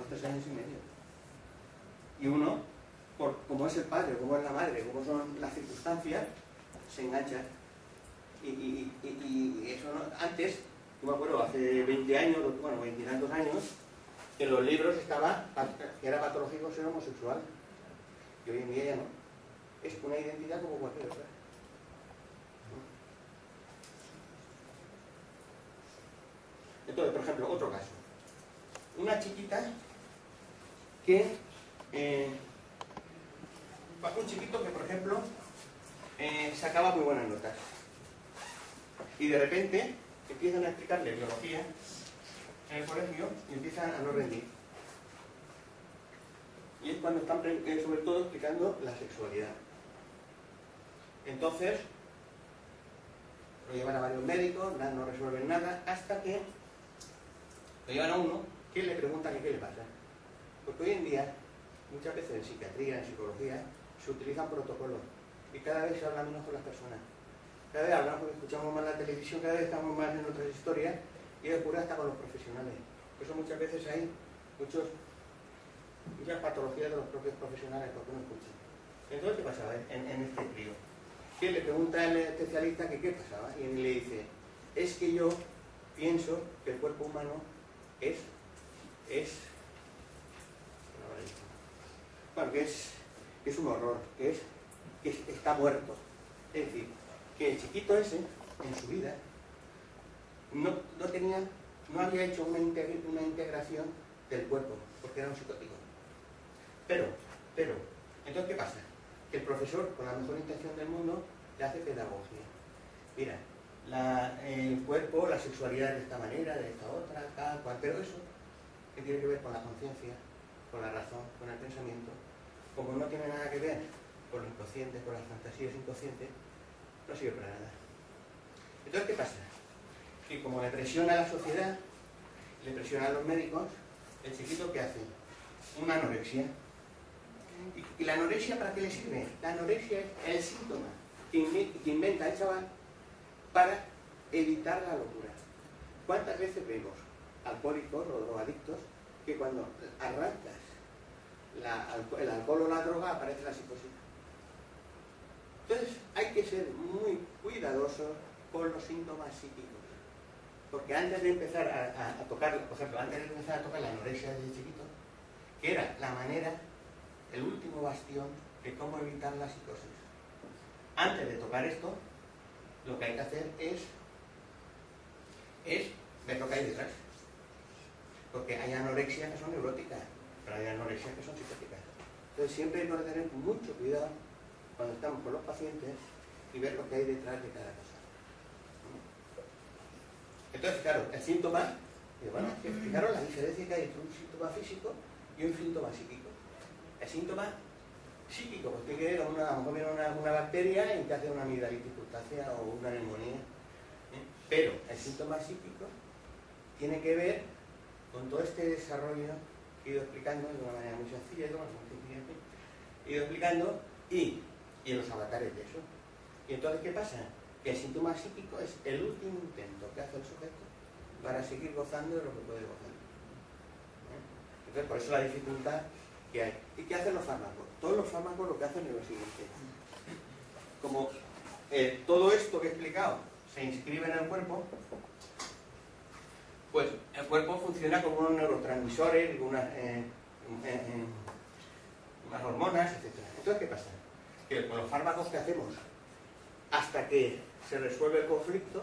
3 años y medio. Y uno, como es el padre, como es la madre, como son las circunstancias, se engancha. Y eso no, antes, yo me acuerdo, hace 20 años, bueno, 20 y tantos años, en los libros estaba que era patológico ser homosexual. Y hoy en día ya no. Es una identidad como cualquier otra. Entonces, por ejemplo, otro caso. Una chiquita que... un chiquito que, por ejemplo, sacaba muy buenas notas. Y de repente empiezan a explicarle biología en el colegio y empiezan a no rendir. Y es cuando están, sobre todo, explicando la sexualidad. Entonces, lo llevan a varios médicos, no resuelven nada, hasta que lo llevan a uno que le pregunta que qué le pasa. Porque hoy en día, muchas veces en psiquiatría, en psicología, se utilizan protocolos. Y cada vez se habla menos con las personas. Cada vez hablamos porque escuchamos más la televisión, cada vez estamos más en otras historias, y ocurre hasta con los profesionales. Por eso muchas veces hay muchas patologías de los propios profesionales porque no escuchan. Entonces, ¿qué pasaba en este trío? Que le pregunta al especialista que qué pasaba, y él le dice, es que yo pienso que el cuerpo humano es un horror, que está muerto. Es decir, que el chiquito ese, en su vida, no había hecho una integración del cuerpo, porque era un psicótico. Pero, entonces, ¿qué pasa? Que el profesor, con la mejor intención del mundo, le hace pedagogía. Mira, el cuerpo, la sexualidad de esta manera, de esta otra, tal cual, pero eso, que tiene que ver con la conciencia, con la razón, con el pensamiento, como no tiene nada que ver con lo inconsciente, con las fantasías inconscientes, no sirve para nada. Entonces, ¿qué pasa? Que como le presiona a la sociedad, le presiona a los médicos, el chiquito, ¿qué hace? Una anorexia. ¿Y la anorexia para qué le sirve? La anorexia es el síntoma que inventa el chaval para evitar la locura. ¿Cuántas veces vemos alcohólicos o drogadictos que cuando arrancas el alcohol o la droga aparece la psicosis? Entonces hay que ser muy cuidadosos con los síntomas psíquicos, porque antes de empezar a tocar, por ejemplo, antes de empezar a tocar la anorexia desde chiquito, que era la manera, el último bastión de cómo evitar la psicosis. Antes de tocar esto, lo que hay que hacer es ver lo que hay detrás, porque hay anorexias que son neuróticas, pero hay anorexias que son psicóticas. Entonces siempre hay que tener mucho cuidado cuando estamos con los pacientes y ver lo que hay detrás de cada cosa. Entonces, claro, el síntoma, bueno, fijaros la diferencia que hay entre un síntoma físico y un síntoma psíquico. El síntoma psíquico, pues tiene que ver, a lo mejor viene una bacteria y te hace una amigdalitis crustácea o una neumonía. Pero el síntoma psíquico tiene que ver con todo este desarrollo que he ido explicando de una manera muy sencilla, he ido explicando, y los avatares de eso. Y entonces, ¿qué pasa? Que el síntoma psíquico es el último intento que hace el sujeto para seguir gozando de lo que puede gozar. Entonces, por eso la dificultad que hay. ¿Y qué hacen los fármacos? Todos los fármacos lo que hacen es lo siguiente. Como todo esto que he explicado se inscribe en el cuerpo, pues el cuerpo funciona como unos neurotransmisores, unas hormonas, etc. Entonces, ¿qué pasa? Que con los fármacos que hacemos, hasta que se resuelve el conflicto,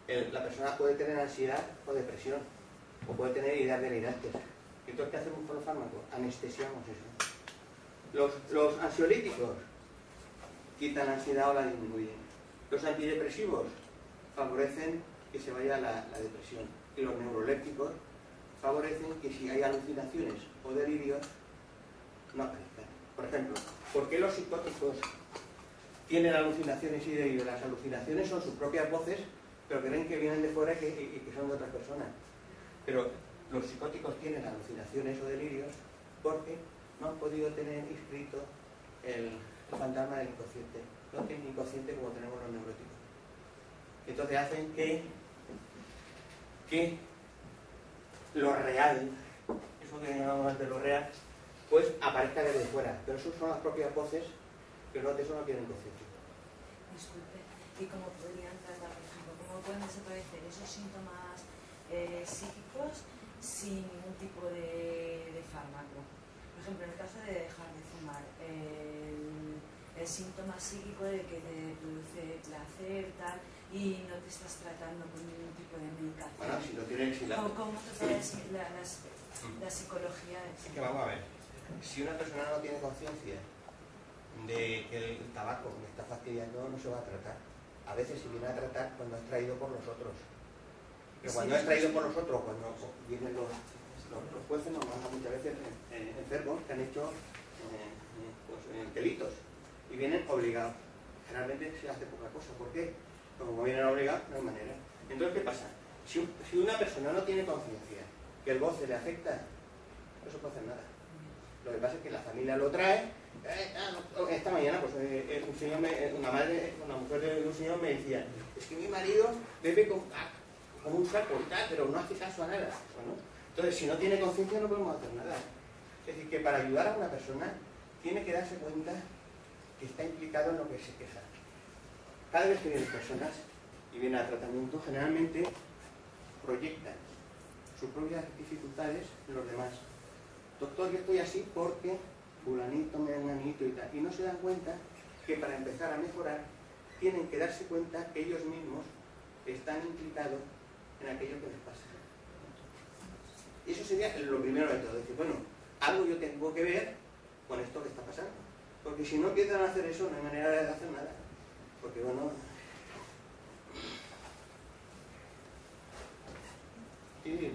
la persona puede tener ansiedad o depresión, o puede tener ideas delirantes. Entonces, ¿qué hacemos con los fármacos? Anestesiamos eso. Los ansiolíticos quitan la ansiedad o la disminuyen. Los antidepresivos favorecen que se vaya la depresión. Y los neurolépticos favorecen que si hay alucinaciones o delirios, no aparezcan. Por ejemplo, ¿por qué los psicóticos tienen alucinaciones y delirios? Las alucinaciones son sus propias voces, pero creen que vienen de fuera y que son de otras personas. Pero los psicóticos tienen alucinaciones o delirios porque no han podido tener inscrito el fantasma del inconsciente. No tienen inconsciente como tenemos los neuróticos. Entonces hacen que lo real, eso que llamamos antes lo real, pues aparezca desde fuera. Pero eso son las propias voces que de eso no tienen conciencia. Disculpe, ¿y cómo podrían tratar, por ejemplo, cómo pueden desaparecer esos síntomas psíquicos sin ningún tipo de fármaco? Por ejemplo, en el caso de dejar de fumar, el síntoma psíquico de que te produce placer, tal, y no te estás tratando con ningún tipo de medicación. Bueno, si no tienes... ¿Cómo trata la psicología? Es que vamos a ver, si una persona no tiene conciencia de que el tabaco me está fastidiando, no se va a tratar. A veces se viene a tratar cuando es traído por los otros. Pero cuando es traído por los otros, cuando vienen los jueces, nos mandan muchas veces enfermos que han hecho delitos y vienen obligados. Generalmente se hace poca cosa. ¿Por qué? Como vienen obligados, no hay manera. Entonces, ¿qué pasa? Si una persona no tiene conciencia que el goce le afecta, no se puede hacer nada. Lo que pasa es que la familia lo trae. Esta mañana, pues un señor una mujer de un señor me decía: es que mi marido bebe como un saco y tal, pero no hace caso a nada. Bueno, entonces, si no tiene conciencia, no podemos hacer nada. Es decir, que para ayudar a una persona tiene que darse cuenta que está implicado en lo que se queja. Cada vez que vienen personas y vienen a tratamiento, generalmente proyectan sus propias dificultades en los demás. Doctor, yo estoy así porque fulanito, menganito y tal. Y no se dan cuenta que para empezar a mejorar tienen que darse cuenta que ellos mismos están implicados en aquello que les pasa. Y eso sería lo primero de todo. Decir, bueno, algo yo tengo que ver con esto que está pasando. Porque si no empiezan a hacer eso, no hay manera de hacer nada. Porque bueno... Sí.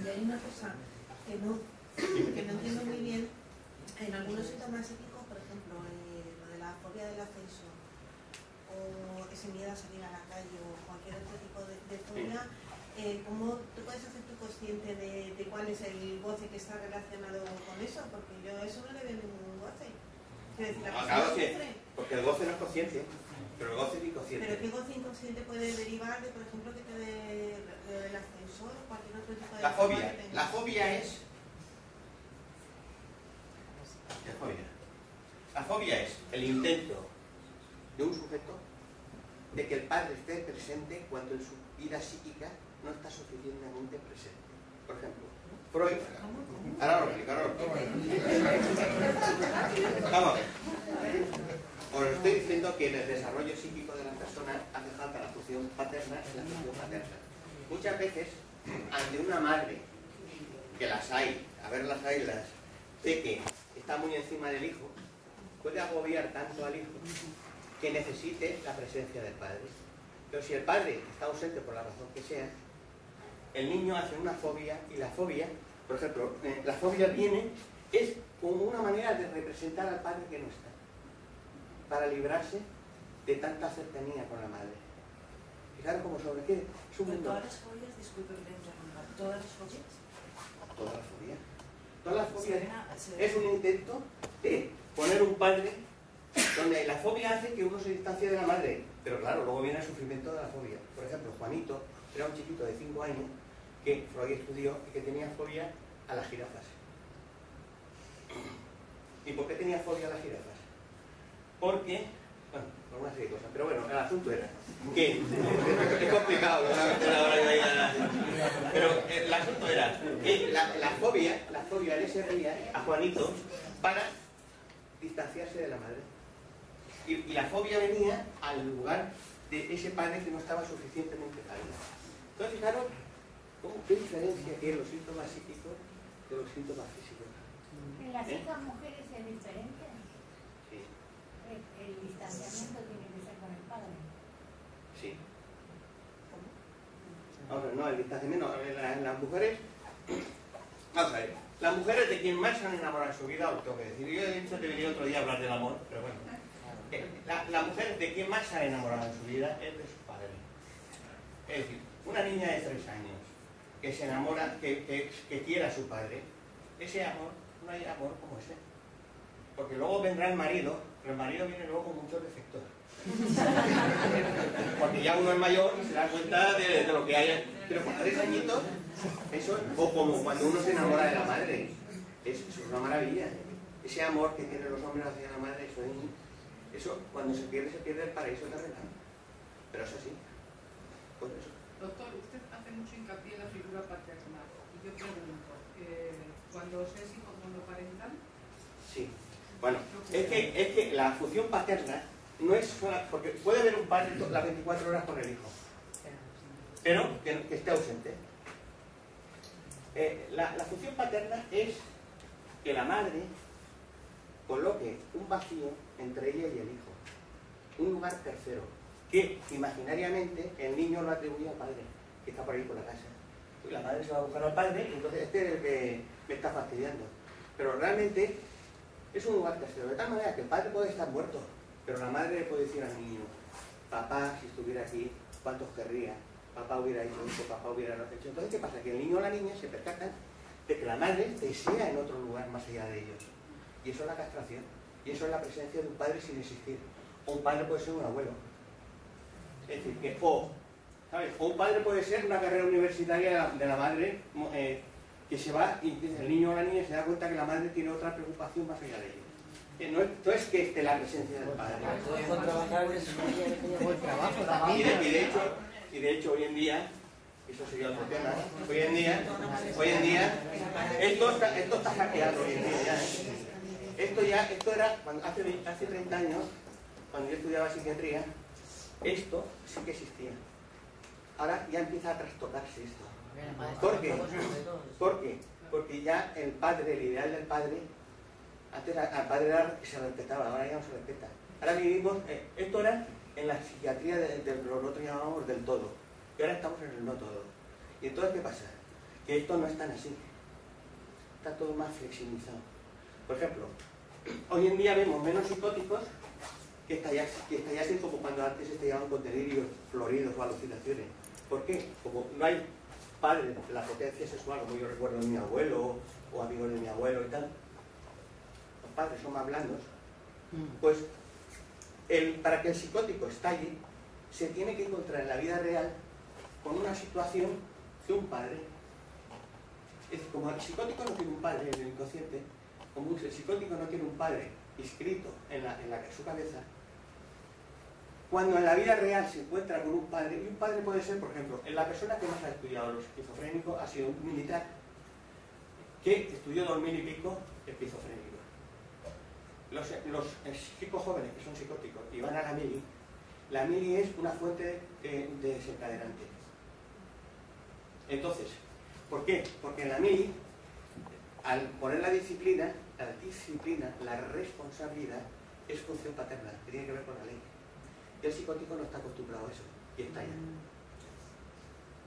Y hay una cosa que no entiendo muy bien. En algunos síntomas psíquicos, por ejemplo, lo de la fobia del ascensor, o ese miedo a salir a la calle, o cualquier otro tipo de fobia, ¿cómo tú puedes hacer tú consciente de cuál es el goce que está relacionado con eso? Porque yo a eso no le veo ningún goce. Quiero decir, claro que, porque el goce no es consciente, pero el goce es inconsciente. ¿Pero qué goce inconsciente puede derivar de, por ejemplo, que te dé el ascensor o cualquier otro tipo de... La fobia es... La fobia es el intento de un sujeto de que el padre esté presente cuando en su vida psíquica no está suficientemente presente. Por ejemplo, Freud... Ahora lo explico, Vamos a ver. Os estoy diciendo que en el desarrollo psíquico de la persona hace falta la función paterna y la función materna. Muchas veces, ante una madre, que las hay, a ver las haylas, de que está muy encima del hijo, puede agobiar tanto al hijo que necesite la presencia del padre. Pero si el padre está ausente por la razón que sea, el niño hace una fobia, y la fobia, por ejemplo, la fobia es como una manera de representar al padre que no está, para librarse de tanta cercanía con la madre. Fijaros cómo sobre qué es un mundo. ¿Todas las fobias, disculpe que te interrumpa, todas las fobias? Todas las fobias. Todas las fobias es un intento de poner un padre donde la fobia hace que uno se distancie de la madre, pero claro, luego viene el sufrimiento de la fobia. Por ejemplo, Juanito era un chiquito de 5 años que Freud estudió y que tenía fobia a las jirafas. ¿Y por qué tenía fobia a las jirafas? Porque, bueno, por una serie de cosas, pero bueno, el asunto era que, es complicado, pero el asunto era que la fobia le servía a Juanito para distanciarse de la madre. Y la fobia venía al lugar de ese padre que no estaba suficientemente cálido. Entonces, fijaros, ¿qué diferencia tienen los síntomas psíquicos de los síntomas físicos? En las hijas mujeres es diferente. Sí. El distanciamiento tiene que ser con el padre. Sí. Vamos a ver, no, el distanciamiento, las mujeres... Vamos a ver, las mujeres de quien más se han enamorado en su vida, os tengo que decir, yo he dicho que venía otro día a hablar del amor, pero bueno, la mujer de quien más se ha enamorado en su vida es de su padre. Es decir, una niña de 3 años que se enamora, que quiera a su padre, ese amor, no hay amor como ese. Porque luego vendrá el marido, pero el marido viene luego con muchos defectos. Porque ya uno es mayor y se da cuenta de lo que hay. Pero con 3 añitos Eso, o como cuando uno se enamora de la madre, eso es una maravilla. Ese amor que tienen los hombres hacia la madre, eso cuando se pierde el paraíso terrenal. Pero es así. Pues eso. Doctor, usted hace mucho hincapié en la figura paternal. Y yo pregunto, ¿cuando se es hijo monoparental? Sí. Bueno, es que la función paterna no es sola, porque puede haber un padre las 24 horas con el hijo, pero que esté ausente. La función paterna es que la madre coloque un vacío entre ella y el hijo, un lugar tercero, que imaginariamente el niño lo atribuye al padre, que está por ahí por la casa. Y la madre se va a buscar al padre, y entonces este es el que me está fastidiando. Pero realmente es un lugar tercero, de tal manera que el padre puede estar muerto, pero la madre le puede decir al niño: papá, si estuviera aquí, ¿cuántos querría? Papá hubiera hecho esto, papá hubiera hecho. Entonces, ¿qué pasa? Que el niño o la niña se percatan de que la madre desea en otro lugar más allá de ellos. Y eso es la castración. Y eso es la presencia de un padre sin existir. O un padre puede ser un abuelo. Es decir, que ¿sabes? O un padre puede ser una carrera universitaria de la madre que se va y el niño o la niña se da cuenta que la madre tiene otra preocupación más allá de ellos. No es que esté la presencia del padre. Y de hecho hoy en día, eso sería otro tema, hoy en día, esto está hackeado hoy en día ya. Esto era hace 30 años, cuando yo estudiaba psiquiatría, esto sí que existía. Ahora ya empieza a trastocarse esto. ¿Por qué? ¿Por qué? Porque ya el ideal del padre, antes al padre era que se respetaba, ahora ya no se respeta. Ahora vivimos, esto era en la psiquiatría de lo que nosotros llamábamos del todo, y ahora estamos en el no todo. ¿Y entonces qué pasa? Que esto no es tan así, está todo más flexibilizado. Por ejemplo, hoy en día vemos menos psicóticos que estallasen como cuando antes estallaban con delirios floridos o alucinaciones. ¿Por qué? Como no hay padre, la potencia sexual, como yo recuerdo de mi abuelo o amigos de mi abuelo y tal, los padres son más blandos, pues para que el psicótico estalle, se tiene que encontrar en la vida real con una situación de un padre. Es decir, como el psicótico no tiene un padre en el inconsciente, como el psicótico no tiene un padre inscrito en su cabeza, cuando en la vida real se encuentra con un padre, y un padre puede ser, por ejemplo, la persona que más ha estudiado los esquizofrénicos ha sido un militar que estudió 2000 y pico esquizofrénicos. Los chicos jóvenes que son psicóticos y van a la mili es una fuente de desencadenante. Entonces, ¿por qué? Porque en la mili, al poner la disciplina, la responsabilidad es función paterna, que tiene que ver con la ley. Y el psicótico no está acostumbrado a eso, y está allá.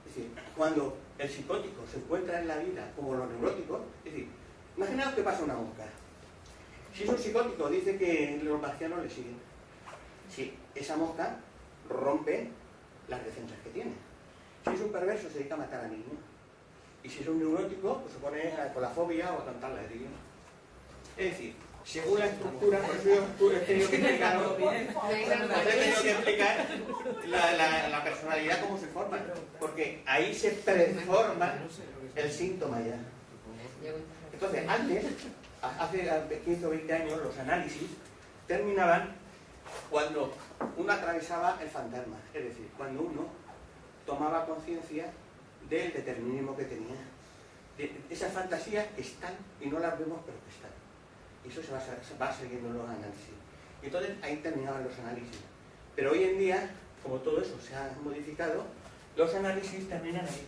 Es decir, cuando el psicótico se encuentra en la vida como los neuróticos, es decir, imaginaos que pasa una mosca. Si es un psicótico, dice que los marcianos le siguen. Sí, esa mosca rompe las defensas que tiene. Si es un perverso, se dedica a matar a niños. Y si es un neurótico, pues se pone con la fobia o a cantar ladrillos. Es decir, según la estructura, por eso yo he tenido que explicar la personalidad, cómo se forma. Porque ahí se preforma el síntoma ya. Entonces, antes, hace 15 o 20 años, los análisis terminaban cuando uno atravesaba el fantasma. Es decir, cuando uno tomaba conciencia del determinismo que tenía. Esas fantasías están y no las vemos, pero que están. Y eso se va siguiendo en los análisis. Y entonces ahí terminaban los análisis. Pero hoy en día, como todo eso se ha modificado, los análisis terminan ahí.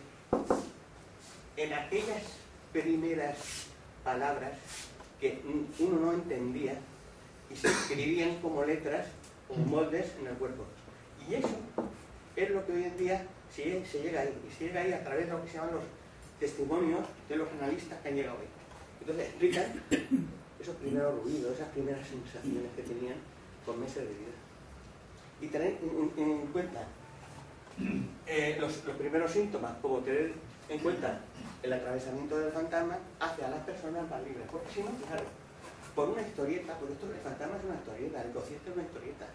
En aquellas primeras palabras que uno no entendía y se escribían como letras, como moldes en el cuerpo. Y eso es lo que hoy en día se llega ahí. Y se llega ahí a través de lo que se llaman los testimonios de los analistas que han llegado ahí. Entonces explican esos primeros ruidos, esas primeras sensaciones que tenían con meses de vida. Y tener en cuenta los primeros síntomas, como tener en cuenta el atravesamiento del fantasma hacia las personas más libres. Porque si no, fijaros, por una historieta, por esto el fantasma es una historieta, el consciente es una historieta.